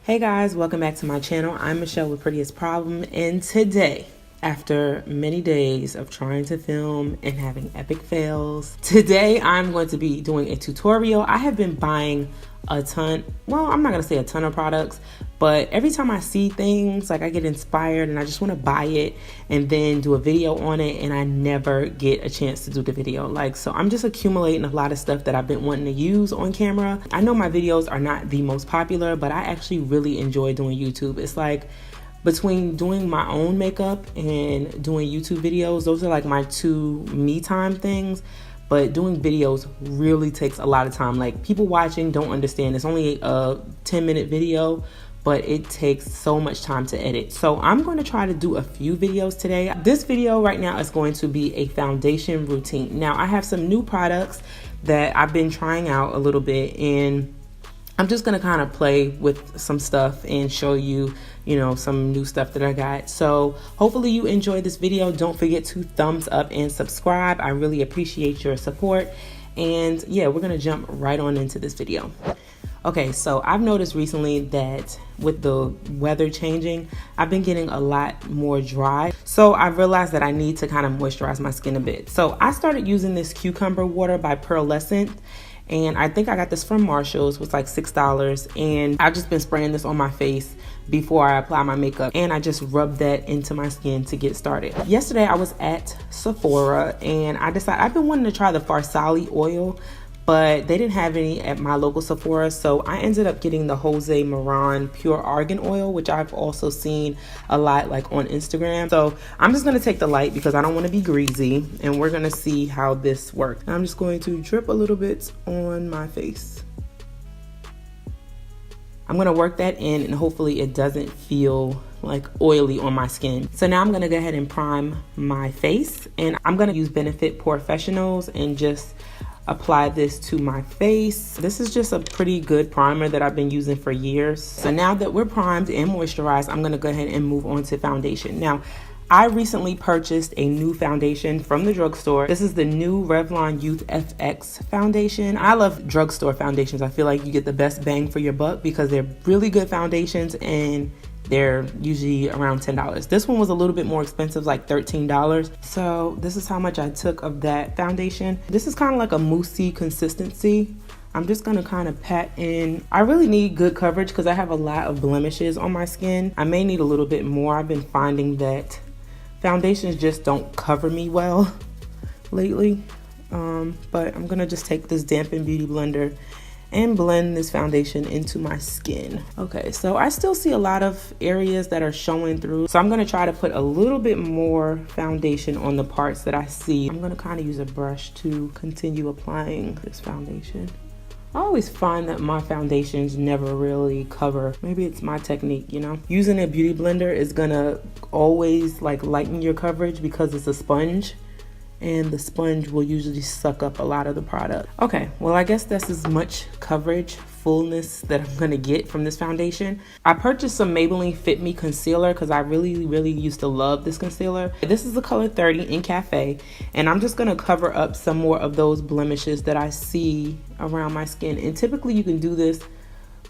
Hey guys, welcome back to my channel. I'm Michelle with Prettiest Problem, and today, after many days of trying to film and having epic fails, today I'm going to be doing a tutorial. I have been buying a ton, well, I'm not gonna say a ton of products, but every time I see things, like I get inspired and I just wanna buy it and then do a video on it, and I never get a chance to do the video. So I'm just accumulating a lot of stuff that I've been wanting to use on camera. I know my videos are not the most popular, but I actually really enjoy doing YouTube. It's like between doing my own makeup and doing YouTube videos, those are like my two me time things. But doing videos really takes a lot of time. Like, people watching don't understand. It's only a 10-minute video, but it takes so much time to edit. So I'm going to try to do a few videos today. This video right now is going to be a foundation routine. Now, I have some new products that I've been trying out a little bit, and I'm just gonna kind of play with some stuff and show you, some new stuff that I got. So hopefully you enjoy this video. Don't forget to thumbs up and subscribe. I really appreciate your support. And yeah, we're gonna jump right on into this video. Okay, so I've noticed recently that with the weather changing, I've been getting a lot more dry. So I realized that I need to kind of moisturize my skin a bit. So I started using this cucumber water by Pearlescent. And I think I got this from Marshall's. It was like $6. And I've just been spraying this on my face before I apply my makeup. And I just rubbed that into my skin to get started. Yesterday I was at Sephora and I decided I've been wanting to try the Farsali oil, but they didn't have any at my local Sephora. So I ended up getting the Jose Moran Pure Argan Oil, which I've also seen a lot like on Instagram. So I'm just gonna take the light because I don't wanna be greasy, and we're gonna see how this works. I'm just going to drip a little bit on my face. I'm gonna work that in, and hopefully it doesn't feel like oily on my skin. So now I'm gonna go ahead and prime my face, and I'm gonna use Benefit Professionals and just apply this to my face. This is just a pretty good primer that I've been using for years. So now that we're primed and moisturized, I'm gonna go ahead and move on to foundation. Now, I recently purchased a new foundation from the drugstore. This is the new Revlon Youth FX foundation. I love drugstore foundations. I feel like you get the best bang for your buck because they're really good foundations and they're usually around $10. This one was a little bit more expensive, like $13. So this is how much I took of that foundation. This is kind of like a moussey consistency. I'm just gonna kind of pat in. I really need good coverage because I have a lot of blemishes on my skin. I may need a little bit more. I've been finding that foundations just don't cover me well lately. But I'm gonna just take this dampened beauty blender and blend this foundation into my skin. Okay, so I still see a lot of areas that are showing through. So I'm gonna try to put a little bit more foundation on the parts that I see. I'm gonna kind of use a brush to continue applying this foundation. I always find that my foundations never really cover. Maybe it's my technique, Using a beauty blender is gonna always like lighten your coverage because it's a sponge, and the sponge will usually suck up a lot of the product. Okay, well, I guess that's as much coverage, fullness that I'm gonna get from this foundation. I purchased some Maybelline Fit Me Concealer because I really used to love this concealer. This is the color 30 in Cafe, and I'm just gonna cover up some more of those blemishes that I see around my skin. And typically you can do this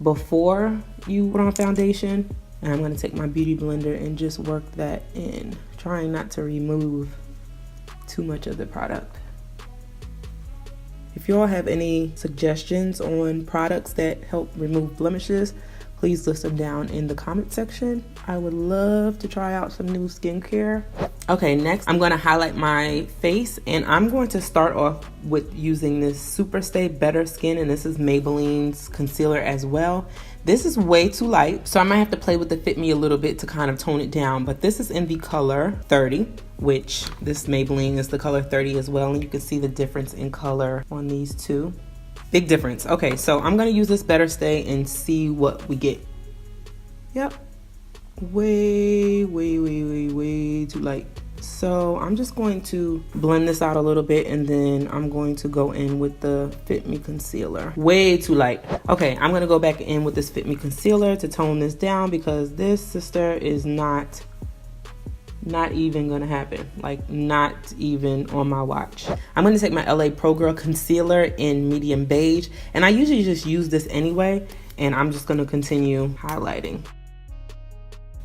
before you put on foundation. And I'm gonna take my beauty blender and just work that in, trying not to remove too much of the product. If you all have any suggestions on products that help remove blemishes, please list them down in the comment section. I would love to try out some new skincare. Okay, next I'm going to highlight my face, and I'm going to start off with using this Super Stay Better Skin, and this is Maybelline's concealer as well. This is way too light, so I might have to play with the Fit Me a little bit to kind of tone it down, but this is in the color 30, which this Maybelline is the color 30 as well, and you can see the difference in color on these two. Big difference. Okay, so I'm gonna use this Better Stay and see what we get. Yep, way too light. So I'm just going to blend this out a little bit, and then I'm going to go in with the Fit Me Concealer. Way too light. Okay, I'm gonna go back in with this Fit Me Concealer to tone this down because this, sister, is not even gonna happen. Like, not even on my watch. I'm gonna take my LA Pro Girl Concealer in medium beige, and I usually just use this anyway. and I'm just going to continue highlighting.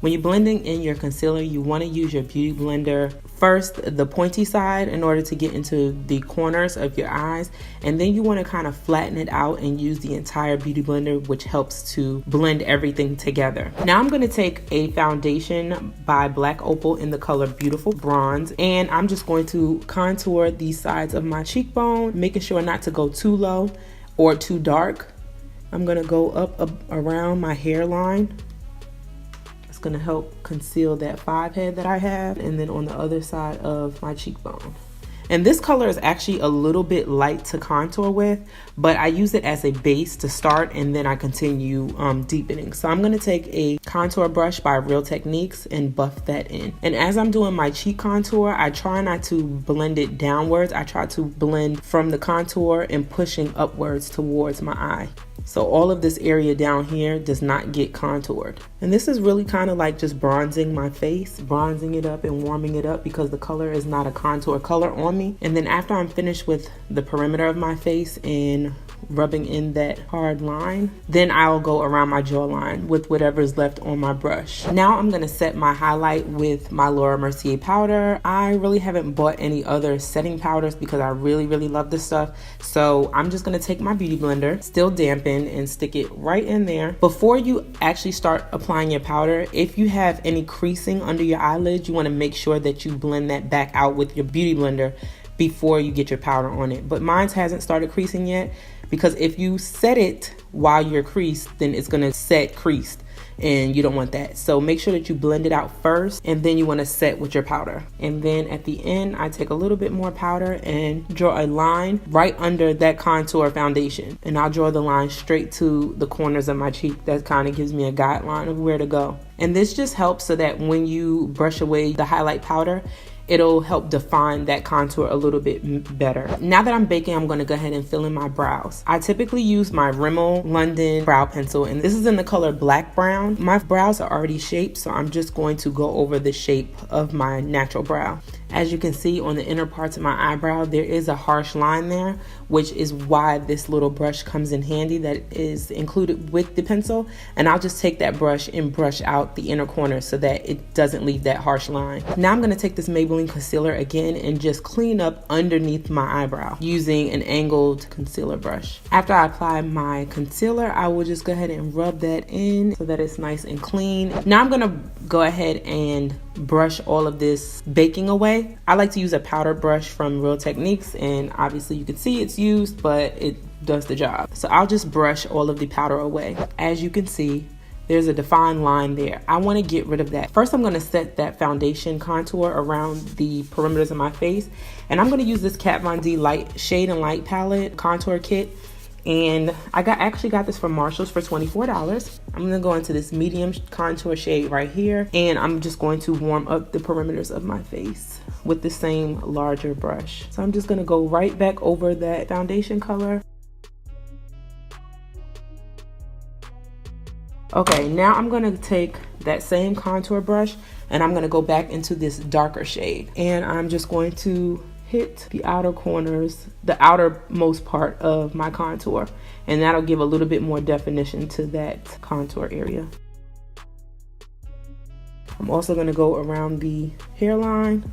When you're blending in your concealer, you want to use your beauty blender first, the pointy side, in order to get into the corners of your eyes, and then you want to kind of flatten it out and use the entire beauty blender, which helps to blend everything together. Now I'm going to take a foundation by Black Opal in the color Beautiful Bronze, and I'm just going to contour the sides of my cheekbone, making sure not to go too low or too dark. I'm going to go up around my hairline. Going to help conceal that 5 head that I have, and then on the other side of my cheekbone. And this color is actually a little bit light to contour with, but I use it as a base to start, and then I continue deepening. So I'm going to take a contour brush by Real Techniques and buff that in. And as I'm doing my cheek contour, I try not to blend it downwards. I try to blend from the contour and pushing upwards towards my eye. So all of this area down here does not get contoured. And this is really kind of like just bronzing my face, bronzing it up and warming it up, because the color is not a contour color on me. And then after I'm finished with the perimeter of my face and rubbing in that hard line, then I'll go around my jawline with whatever's left on my brush. Now I'm going to set my highlight with my Laura Mercier powder. I really haven't bought any other setting powders because I really love this stuff. So I'm just going to take my beauty blender, still dampen, and stick it right in there. Before you actually start applying your powder, if you have any creasing under your eyelids, you want to make sure that you blend that back out with your beauty blender before you get your powder on it. But mine hasn't started creasing yet, because if you set it while you're creased, then it's going to set creased, and you don't want that. So make sure that you blend it out first, and then you want to set with your powder. And then at the end, I take a little bit more powder and draw a line right under that contour foundation, and I'll draw the line straight to the corners of my cheek. That kind of gives me a guideline of where to go. And this just helps so that when you brush away the highlight powder, it'll help define that contour a little bit better. Now that I'm baking, I'm going to go ahead and fill in my brows. I typically use my Rimmel London brow pencil, and this is in the color Black Brown. My brows are already shaped, so I'm just going to go over the shape of my natural brow. As you can see on the inner parts of my eyebrow, there is a harsh line there, which is why this little brush comes in handy that is included with the pencil. And I'll just take that brush and brush out the inner corner so that it doesn't leave that harsh line. Now I'm going to take this Maybelline concealer again and just clean up underneath my eyebrow using an angled concealer brush. After I apply my concealer, I will just go ahead and rub that in so that it's nice and clean. Now I'm going to go ahead and brush all of this baking away. I like to use a powder brush from Real Techniques, and obviously you can see it's used, but it does the job. So I'll just brush all of the powder away. As you can see, there's a defined line there. I want to get rid of that. First, I'm going to set that foundation contour around the perimeters of my face, and I'm going to use this Kat Von D Light Shade and Light palette contour kit. And I actually got this from Marshall's for $24. I'm gonna go into this medium contour shade right here, and I'm just going to warm up the perimeters of my face with the same larger brush. So I'm just gonna go right back over that foundation color. Okay, now I'm gonna take that same contour brush and I'm gonna go back into this darker shade, and I'm just going to hit the outer corners, the outermost part of my contour, and that'll give a little bit more definition to that contour area. I'm also going to go around the hairline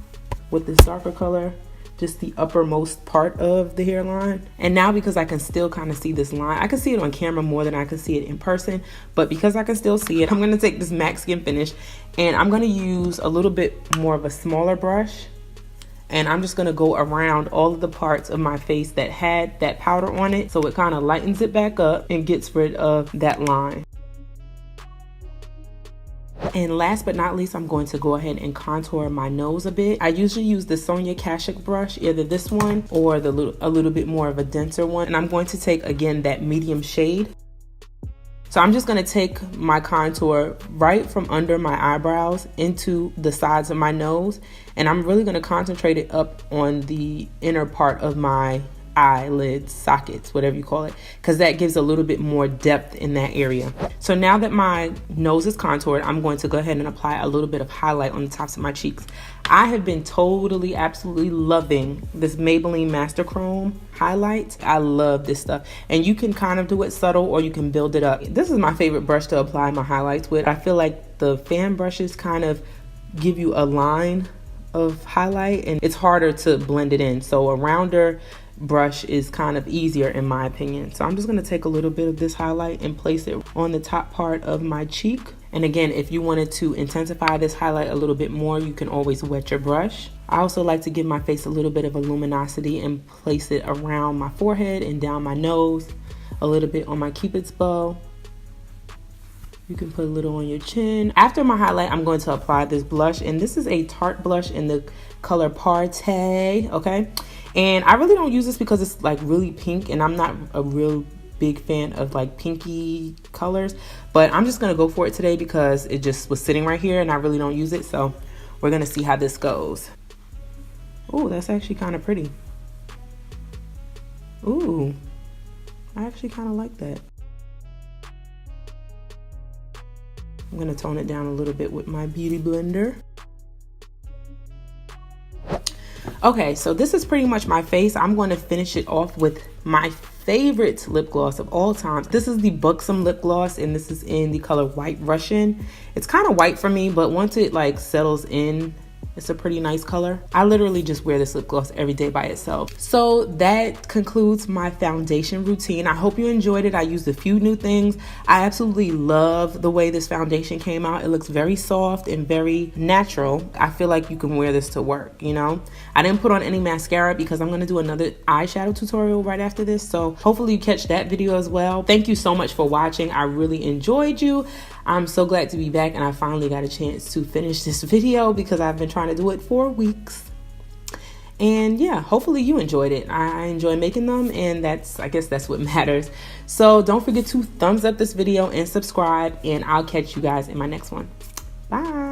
with this darker color, just the uppermost part of the hairline. And now, because I can still kind of see this line, I can see it on camera more than I can see it in person, but because I can still see it, I'm going to take this MAC Skin Finish and I'm going to use a little bit more of a smaller brush. And I'm just gonna go around all of the parts of my face that had that powder on it, so it kind of lightens it back up and gets rid of that line. And last but not least, I'm going to go ahead and contour my nose a bit. I usually use the Sonia Kashuk brush, either this one or a little bit more of a denser one. And I'm going to take, again, that medium shade. So I'm just going to take my contour right from under my eyebrows into the sides of my nose, and I'm really going to concentrate it up on the inner part of my eyelid sockets, whatever you call it, because that gives a little bit more depth in that area. So now that my nose is contoured, I'm going to go ahead and apply a little bit of highlight on the tops of my cheeks. I have been totally, absolutely loving this Maybelline Master Chrome highlight. I love this stuff. And you can kind of do it subtle or you can build it up. This is my favorite brush to apply my highlights with. I feel like the fan brushes kind of give you a line of highlight and it's harder to blend it in. So a rounder brush is kind of easier in my opinion. So I'm just going to take a little bit of this highlight and place it on the top part of my cheek. And again, if you wanted to intensify this highlight a little bit more, you can always wet your brush. I also like to give my face a little bit of a luminosity and place it around my forehead and down my nose, a little bit on my cupid's bow. You can put a little on your chin. After my highlight, I'm going to apply this blush, and this is a Tarte blush in the color Partay, okay? And I really don't use this because it's like really pink, and I'm not a real big fan of like pinky colors, but I'm just gonna go for it today because it just was sitting right here and I really don't use it. So we're gonna see how this goes. Oh, that's actually kind of pretty. Ooh, I actually kind of like that. I'm gonna tone it down a little bit with my beauty blender. Okay, so this is pretty much my face. I'm going to finish it off with my favorite lip gloss of all time. This is the Buxom lip gloss, and this is in the color White Russian. It's kind of white for me, but once it like settles in, it's a pretty nice color. I literally just wear this lip gloss every day by itself. So that concludes my foundation routine. I hope you enjoyed it. I used a few new things. I absolutely love the way this foundation came out. It looks very soft and very natural. I feel like you can wear this to work, you know? I didn't put on any mascara because I'm gonna do another eyeshadow tutorial right after this. So hopefully you catch that video as well. Thank you so much for watching. I really enjoyed you. I'm so glad to be back, and I finally got a chance to finish this video because I've been trying to do it for weeks. And yeah, hopefully you enjoyed it. I enjoy making them, and I guess that's what matters. So don't forget to thumbs up this video and subscribe, and I'll catch you guys in my next one. Bye.